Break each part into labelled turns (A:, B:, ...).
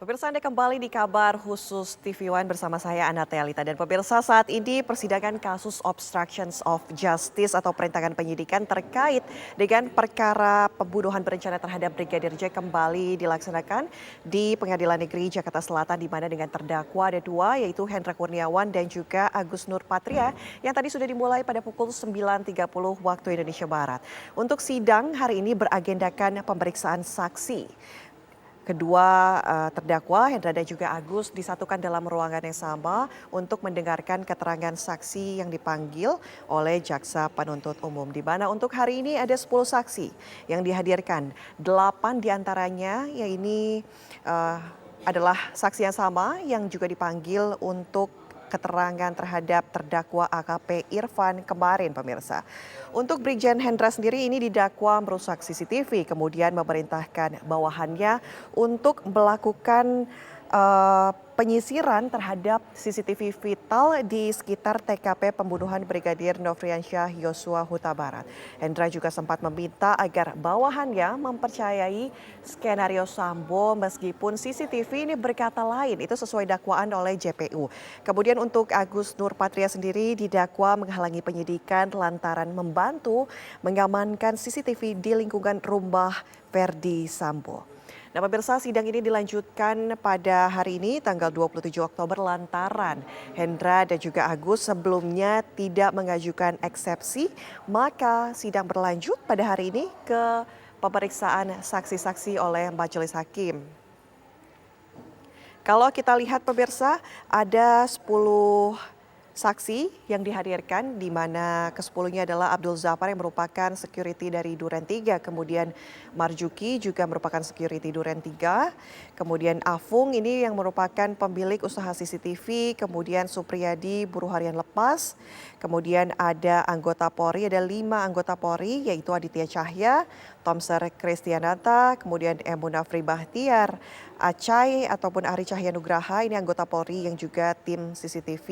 A: Pemirsa, Anda kembali di kabar khusus TV One bersama saya Ana Tealita. Dan pemirsa, saat ini persidangan kasus obstructions of justice atau perintangan penyidikan terkait dengan perkara pembunuhan berencana terhadap Brigadir J kembali dilaksanakan di Pengadilan Negeri Jakarta Selatan, di mana dengan terdakwa ada dua, yaitu Hendra Kurniawan dan juga Agus Nurpatria, yang tadi sudah dimulai pada pukul 9.30 waktu Indonesia Barat. Untuk sidang hari ini beragendakan pemeriksaan saksi. Kedua terdakwa Hendra dan juga Agus disatukan dalam ruangan yang sama untuk mendengarkan keterangan saksi yang dipanggil oleh jaksa penuntut umum. Di mana untuk hari ini ada 10 saksi yang dihadirkan. 8 diantaranya yaitu adalah saksi yang sama yang juga dipanggil untuk keterangan terhadap terdakwa AKP Irfan kemarin, pemirsa. Untuk Brigjen Hendra sendiri ini didakwa merusak CCTV, kemudian memerintahkan bawahannya untuk melakukan penyisiran terhadap CCTV vital di sekitar TKP pembunuhan Brigadir Nofriansyah Yosua Huta Barat. Hendra juga sempat meminta agar bawahannya mempercayai skenario Sambo meskipun CCTV ini berkata lain, itu sesuai dakwaan oleh JPU. Kemudian untuk Agus Nurpatria sendiri didakwa menghalangi penyidikan lantaran membantu mengamankan CCTV di lingkungan rumah Verdi Sambo. Nah, pemirsa, sidang ini dilanjutkan pada hari ini tanggal 27 Oktober lantaran Hendra dan juga Agus sebelumnya tidak mengajukan eksepsi, maka sidang berlanjut pada hari ini ke pemeriksaan saksi-saksi oleh majelis hakim. Kalau kita lihat pemirsa, ada 10 saksi yang dihadirkan, di mana ke-10-nya adalah Abdul Zafar yang merupakan security dari Duren 3, kemudian Marjuki juga merupakan security Duren 3, kemudian Afung ini yang merupakan pemilik usaha CCTV, kemudian Supriyadi buruh harian lepas, kemudian ada anggota Polri, ada 5 anggota Polri yaitu Aditya Cahya, Tomser Kristianata, kemudian Emunafri Bahtiar, Acai ataupun Ari Cahya Nugraha, ini anggota Polri yang juga tim CCTV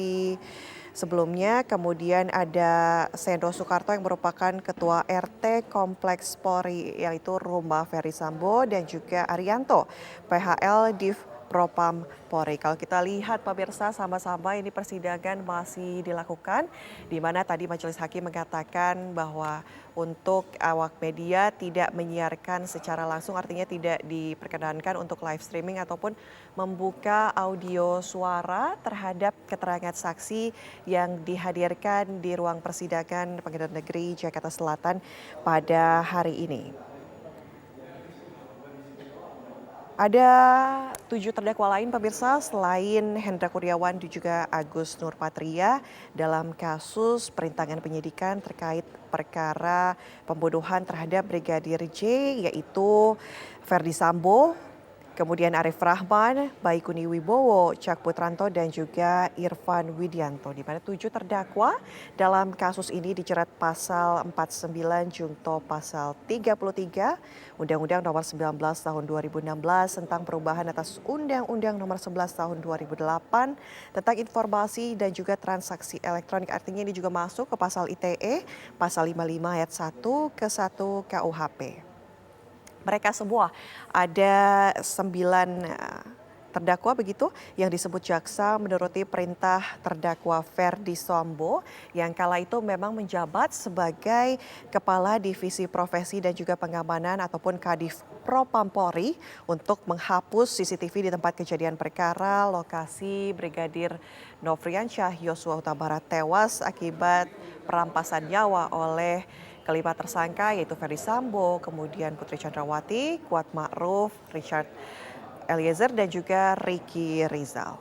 A: sebelumnya. Kemudian ada Sendo Soekarto yang merupakan Ketua RT Kompleks Polri yaitu Rumah Ferry Sambo, dan juga Arianto PHL Div Propam Polri. Kalau kita lihat pemirsa sama-sama ini persidangan masih dilakukan, di mana tadi majelis hakim mengatakan bahwa untuk awak media tidak menyiarkan secara langsung, artinya tidak diperkenankan untuk live streaming ataupun membuka audio suara terhadap keterangan saksi yang dihadirkan di ruang persidangan Pengadilan Negeri Jakarta Selatan pada hari ini. Ada 7 terdakwa lain pemirsa selain Hendra Kurniawan dan juga Agus Nurpatria dalam kasus perintangan penyidikan terkait perkara pembunuhan terhadap Brigadir J, yaitu Verdi Sambo, kemudian Arif Rahman, Baikuni Wibowo, Cak Putranto, dan juga Irfan Widianto. Di mana 7 terdakwa dalam kasus ini dijerat pasal 49 Jungto pasal 33 Undang-Undang Nomor 19 Tahun 2016 tentang perubahan atas Undang-Undang Nomor 11 Tahun 2008 tentang informasi dan juga transaksi elektronik. Artinya ini juga masuk ke pasal ITE pasal 55 ayat 1 ke 1 KUHP. Mereka semua ada 9 terdakwa begitu yang disebut jaksa menuruti perintah terdakwa Verdi Sambo yang kala itu memang menjabat sebagai Kepala Divisi Profesi dan juga Pengamanan ataupun Kadif Propam Polri untuk menghapus CCTV di tempat kejadian perkara lokasi Brigadir Nofriansyah Yosua Huta Barat tewas akibat perampasan nyawa oleh kelima tersangka yaitu Verdi Sambo, kemudian Putri Chandrawati, Kuat Ma'ruf, Richard Eliezer, dan juga Ricky Rizal.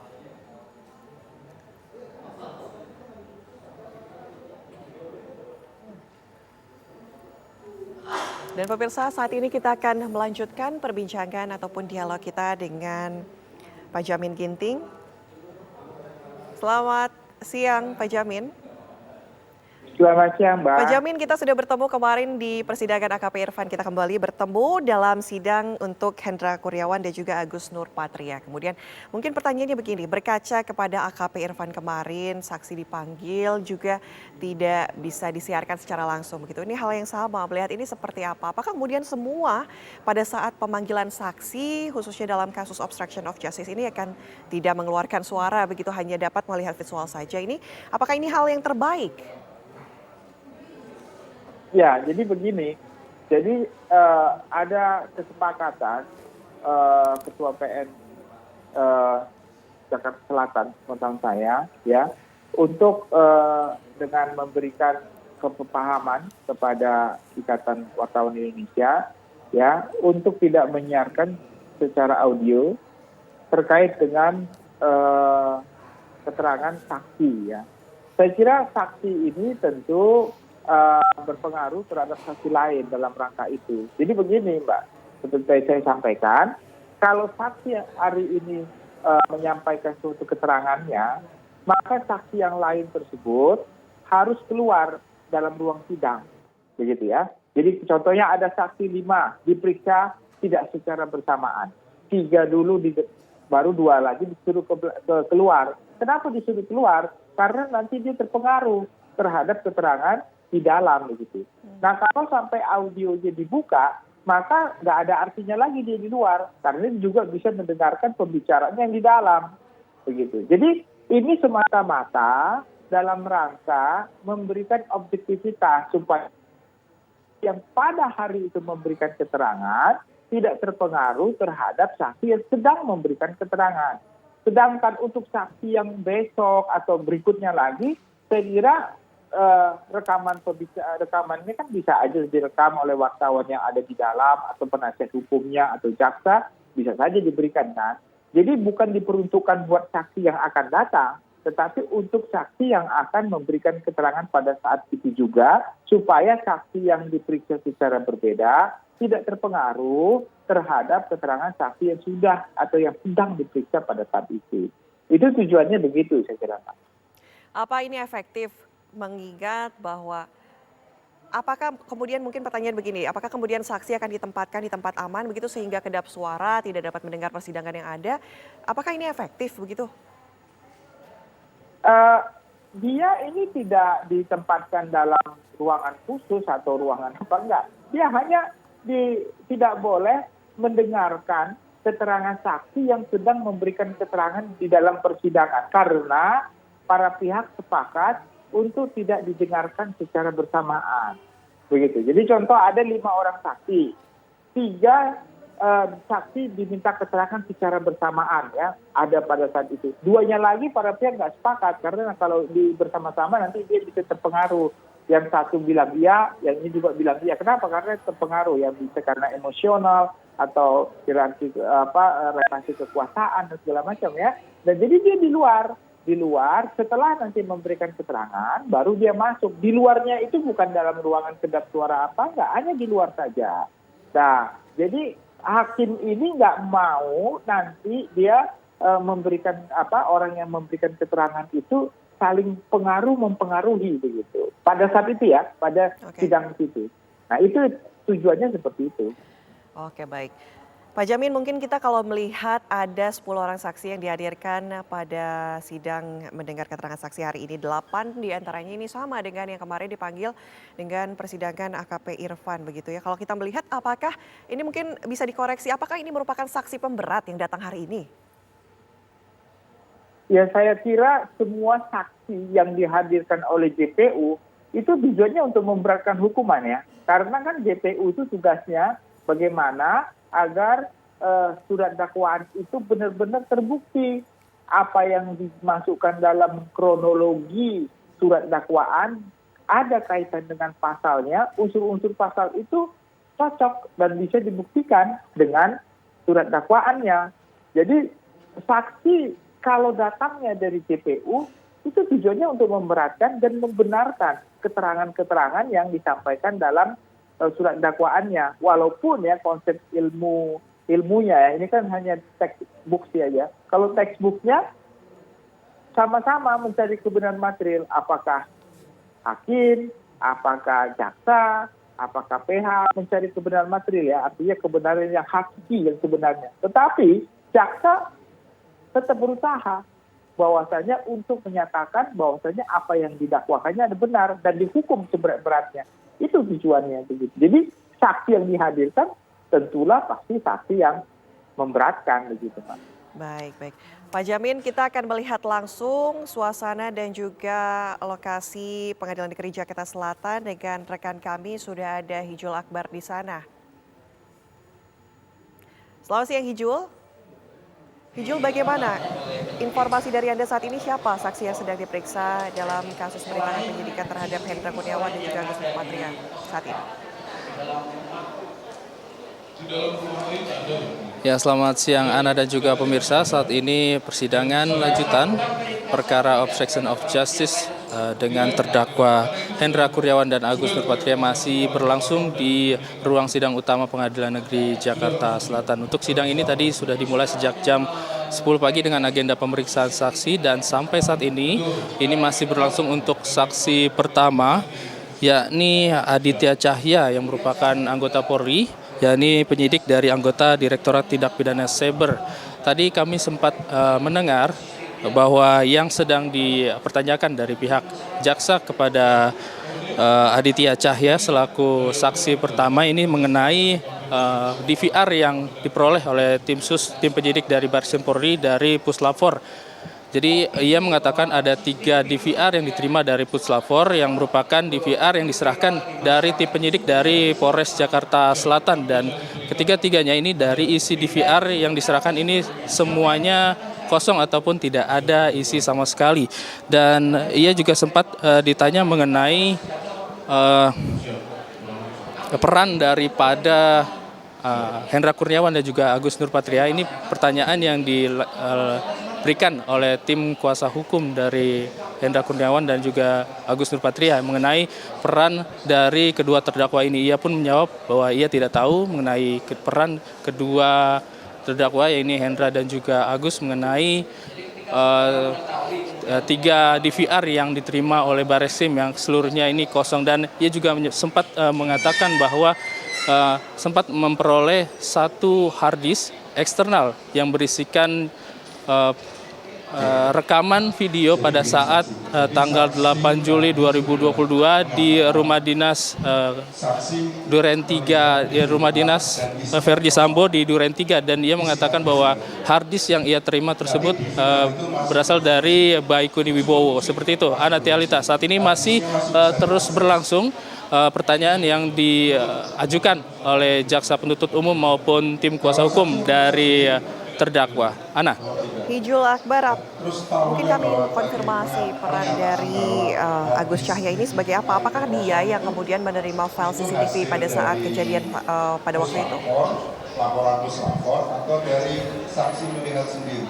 A: Dan pemirsa, saat ini kita akan melanjutkan perbincangan ataupun dialog kita dengan Pak Jamin Ginting. Selamat siang Pak Jamin.
B: Selamat siang,
A: Pak
B: Mbak.
A: Jamin, kita sudah bertemu kemarin di persidangan AKP Irfan. Kita kembali bertemu dalam sidang untuk Hendra Kurniawan dan juga Agus Nurpatria. Kemudian mungkin pertanyaannya begini, berkaca kepada AKP Irfan kemarin, saksi dipanggil juga tidak bisa disiarkan secara langsung begitu. Ini hal yang sama, melihat ini seperti apa? Apakah kemudian semua pada saat pemanggilan saksi, khususnya dalam kasus obstruction of justice ini akan tidak mengeluarkan suara begitu, hanya dapat melihat visual saja. Apakah ini hal yang terbaik?
B: Ya, jadi begini. Jadi ada kesepakatan Ketua PN Jakarta Selatan, tentang saya, ya, untuk dengan memberikan kepahaman kepada Ikatan Wartawan Indonesia, ya, untuk tidak menyiarkan secara audio terkait dengan keterangan saksi, ya. Saya kira saksi ini tentu berpengaruh terhadap saksi lain dalam rangka itu. Jadi begini, Mbak, seperti saya sampaikan, kalau saksi hari ini menyampaikan suatu keterangannya, maka saksi yang lain tersebut harus keluar dalam ruang sidang, begitu ya. Jadi contohnya ada saksi 5 diperiksa tidak secara bersamaan, 3 dulu baru 2 lagi disuruh keluar. Kenapa disuruh keluar? Karena nanti dia terpengaruh terhadap keterangan di dalam begitu. Nah, kalau sampai audionya dibuka, maka nggak ada artinya lagi dia di luar, karena dia juga bisa mendengarkan pembicaraan yang di dalam begitu. Jadi ini semata-mata dalam rangka memberikan objektivitas supaya yang pada hari itu memberikan keterangan tidak terpengaruh terhadap saksi yang sedang memberikan keterangan. Sedangkan untuk saksi yang besok atau berikutnya lagi, saya kira rekamannya kan bisa aja direkam oleh wartawan yang ada di dalam atau penasihat hukumnya atau jaksa, bisa saja diberikan, kan. Jadi bukan diperuntukkan buat saksi yang akan datang, tetapi untuk saksi yang akan memberikan keterangan pada saat itu juga, supaya saksi yang diperiksa secara berbeda tidak terpengaruh terhadap keterangan saksi yang sudah atau yang sedang diperiksa pada saat itu. Itu tujuannya begitu, saya kira, Pak.
A: Apa ini efektif? Mengingat bahwa apakah kemudian mungkin pertanyaan begini, apakah kemudian saksi akan ditempatkan di tempat aman begitu sehingga kedap suara tidak dapat mendengar persidangan yang ada? Apakah ini efektif begitu?
B: Dia ini tidak ditempatkan dalam ruangan khusus atau ruangan apa, enggak. Dia hanya tidak boleh mendengarkan keterangan saksi yang sedang memberikan keterangan di dalam persidangan karena para pihak sepakat untuk tidak didengarkan secara bersamaan, begitu. Jadi contoh ada 5 orang saksi, 3 saksi diminta keterangan secara bersamaan, ya, ada pada saat itu. 2-nya lagi para pihak nggak sepakat karena kalau bersama-sama nanti dia bisa terpengaruh. Yang satu bilang iya, yang ini juga bilang iya. Kenapa? Karena terpengaruh, yang bisa karena emosional atau relasi kekuasaan dan segala macam, ya. Dan jadi dia di luar setelah nanti memberikan keterangan baru dia masuk. Di luarnya itu bukan dalam ruangan kedap suara apa, enggak, hanya di luar saja. Nah, jadi hakim ini nggak mau nanti dia memberikan orang yang memberikan keterangan itu saling mempengaruhi begitu. Pada saat itu, ya, pada sidang itu. Nah, itu tujuannya seperti itu.
A: Oke, baik. Pak Jamin, mungkin kita kalau melihat ada 10 orang saksi yang dihadirkan pada sidang mendengar keterangan saksi hari ini, 8 diantaranya ini sama dengan yang kemarin dipanggil dengan persidangan AKP Irfan begitu ya. Kalau kita melihat apakah ini mungkin bisa dikoreksi, apakah ini merupakan saksi pemberat yang datang hari ini?
B: Ya, saya kira semua saksi yang dihadirkan oleh JPU itu tujuannya untuk memberatkan hukuman, ya. Karena kan JPU itu tugasnya bagaimana agar surat dakwaan itu benar-benar terbukti. Apa yang dimasukkan dalam kronologi surat dakwaan ada kaitan dengan pasalnya, unsur-unsur pasal itu cocok dan bisa dibuktikan dengan surat dakwaannya. Jadi saksi kalau datangnya dari JPU itu tujuannya untuk memberatkan dan membenarkan keterangan-keterangan yang disampaikan dalam surat dakwaannya, walaupun ya konsep ilmunya, ya, ini kan hanya textbook saja. Kalau textbooknya sama-sama mencari kebenaran material, apakah hakim, apakah jaksa, apakah PH mencari kebenaran material ya, artinya kebenaran yang hakiki yang sebenarnya. Tetapi jaksa tetap berusaha bahwasanya untuk menyatakan bahwasanya apa yang didakwakannya ada benar dan dihukum seberat-beratnya. Itu tujuannya begitu. Jadi saksi yang dihadirkan tentulah pasti saksi yang memberatkan begitu, Pak.
A: Baik, baik. Pak Jamin, kita akan melihat langsung suasana dan juga lokasi Pengadilan Negeri Jakarta Selatan dengan rekan kami sudah ada Hijul Akbar di sana. Selamat siang Hijul. Hijul, bagaimana informasi dari Anda saat ini, siapa saksi yang sedang diperiksa dalam kasus perintangan penyidikan terhadap Hendra Kurniawan dan juga Agus Nurpatria saat ini?
C: Ya, selamat siang Ana dan juga pemirsa. Saat ini persidangan lanjutan perkara obstruction of justice dengan terdakwa Hendra Kurniawan dan Agus Nurpatria masih berlangsung di ruang sidang utama Pengadilan Negeri Jakarta Selatan. Untuk sidang ini tadi sudah dimulai sejak jam 10 pagi dengan agenda pemeriksaan saksi dan sampai saat ini masih berlangsung untuk saksi pertama, yakni Aditya Cahya yang merupakan anggota Polri, yakni penyidik dari anggota Direktorat Tindak Pidana Cyber. Tadi kami sempat mendengar bahwa yang sedang dipertanyakan dari pihak jaksa kepada Aditya Cahya selaku saksi pertama ini mengenai DVR yang diperoleh oleh tim penyidik dari Barreskrim Polri dari Puslapfor. Jadi ia mengatakan ada 3 DVR yang diterima dari Puslapfor yang merupakan DVR yang diserahkan dari tim penyidik dari Polres Jakarta Selatan, dan ketiga-tiganya ini dari isi DVR yang diserahkan ini semuanya kosong ataupun tidak ada isi sama sekali. Dan ia juga sempat ditanya mengenai peran daripada Hendra Kurniawan dan juga Agus Nurpatria. Ini pertanyaan yang diberikan oleh tim kuasa hukum dari Hendra Kurniawan dan juga Agus Nurpatria mengenai peran dari kedua terdakwa ini. Ia pun menjawab bahwa ia tidak tahu mengenai peran kedua terdakwa, yaitu Hendra dan juga Agus, mengenai 3 DVR yang diterima oleh Barreskrim yang seluruhnya ini kosong. Dan ia juga sempat mengatakan bahwa sempat memperoleh 1 harddisk eksternal yang berisikan rekaman video pada saat tanggal 8 Juli 2022 di rumah dinas Duren 3, rumah dinas Verdi Sambo di Duren 3, dan ia mengatakan bahwa harddisk yang ia terima tersebut berasal dari Baikuni Wibowo. Seperti itu, Ana Tialita. Saat ini masih terus berlangsung pertanyaan yang diajukan oleh jaksa penuntut umum maupun tim kuasa hukum dari terdakwa. Ana.
A: Hijul Akbar, mungkin kami konfirmasi peran dari Agus Cahya ini sebagai apa? Apakah dia yang kemudian menerima file CCTV pada saat kejadian pada waktu itu?
D: Atau dari saksi melihat sendiri?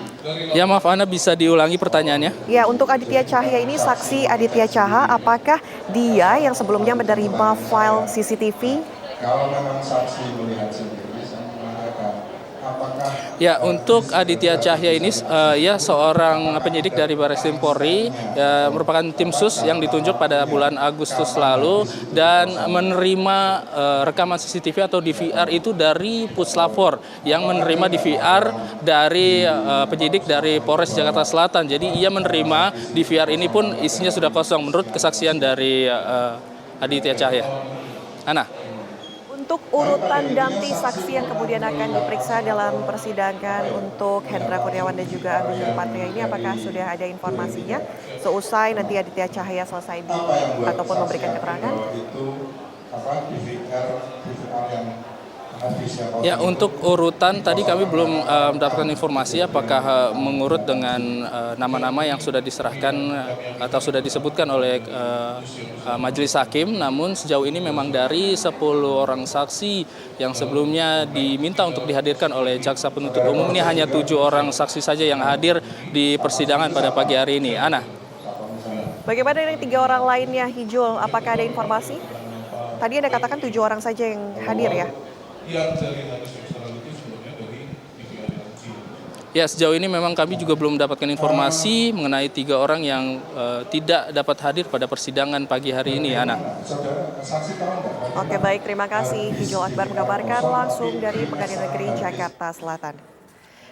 C: Ya, maaf Ana, bisa diulangi pertanyaannya?
A: Ya, untuk Aditya Cahya ini, saksi Aditya Cahya, apakah dia yang sebelumnya menerima file CCTV?
D: Kalau memang saksi melihat sendiri, saya mengatakan apakah...
C: Ya, untuk Aditya Cahya ini ya seorang penyidik dari Barreskrim Polri, ya, merupakan tim sus yang ditunjuk pada bulan Agustus lalu dan menerima rekaman CCTV atau DVR itu dari Puslapfor yang menerima DVR dari penyidik dari Polres Jakarta Selatan. Jadi ia menerima DVR ini pun isinya sudah kosong menurut kesaksian dari Aditya Cahya. Ana.
A: Untuk urutan danti saksi yang kemudian akan diperiksa dalam persidangan untuk Hendra Kurniawan dan juga Agus Nurpatria ini, apakah sudah ada informasinya seusai nanti Aditya Cahya selesai ataupun memberikan keterangan?
C: Ya, untuk urutan tadi kami belum mendapatkan informasi apakah mengurut dengan nama-nama yang sudah diserahkan atau sudah disebutkan oleh majelis hakim. Namun sejauh ini memang dari 10 orang saksi yang sebelumnya diminta untuk dihadirkan oleh jaksa penuntut umum, ini hanya 7 orang saksi saja yang hadir di persidangan pada pagi hari ini. Ana.
A: Bagaimana dengan 3 orang lainnya, Hijul? Apakah ada informasi? Tadi Anda katakan 7 orang saja yang hadir ya?
C: Ya, sejauh ini memang kami juga belum mendapatkan informasi mengenai 3 orang yang tidak dapat hadir pada persidangan pagi hari ini, Ana.
A: Oke, baik, terima kasih. Hijul Akbar mengabarkan langsung dari Pengadilan Negeri Jakarta Selatan.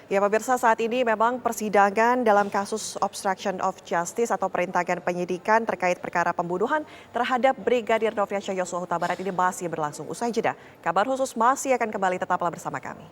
A: Ya pemirsa, saat ini memang persidangan dalam kasus obstruction of justice atau perintangan penyidikan terkait perkara pembunuhan terhadap Brigadir Nofriansyah Yosua Huta Barat ini masih berlangsung. Usai jeda, kabar khusus masih akan kembali, tetaplah bersama kami.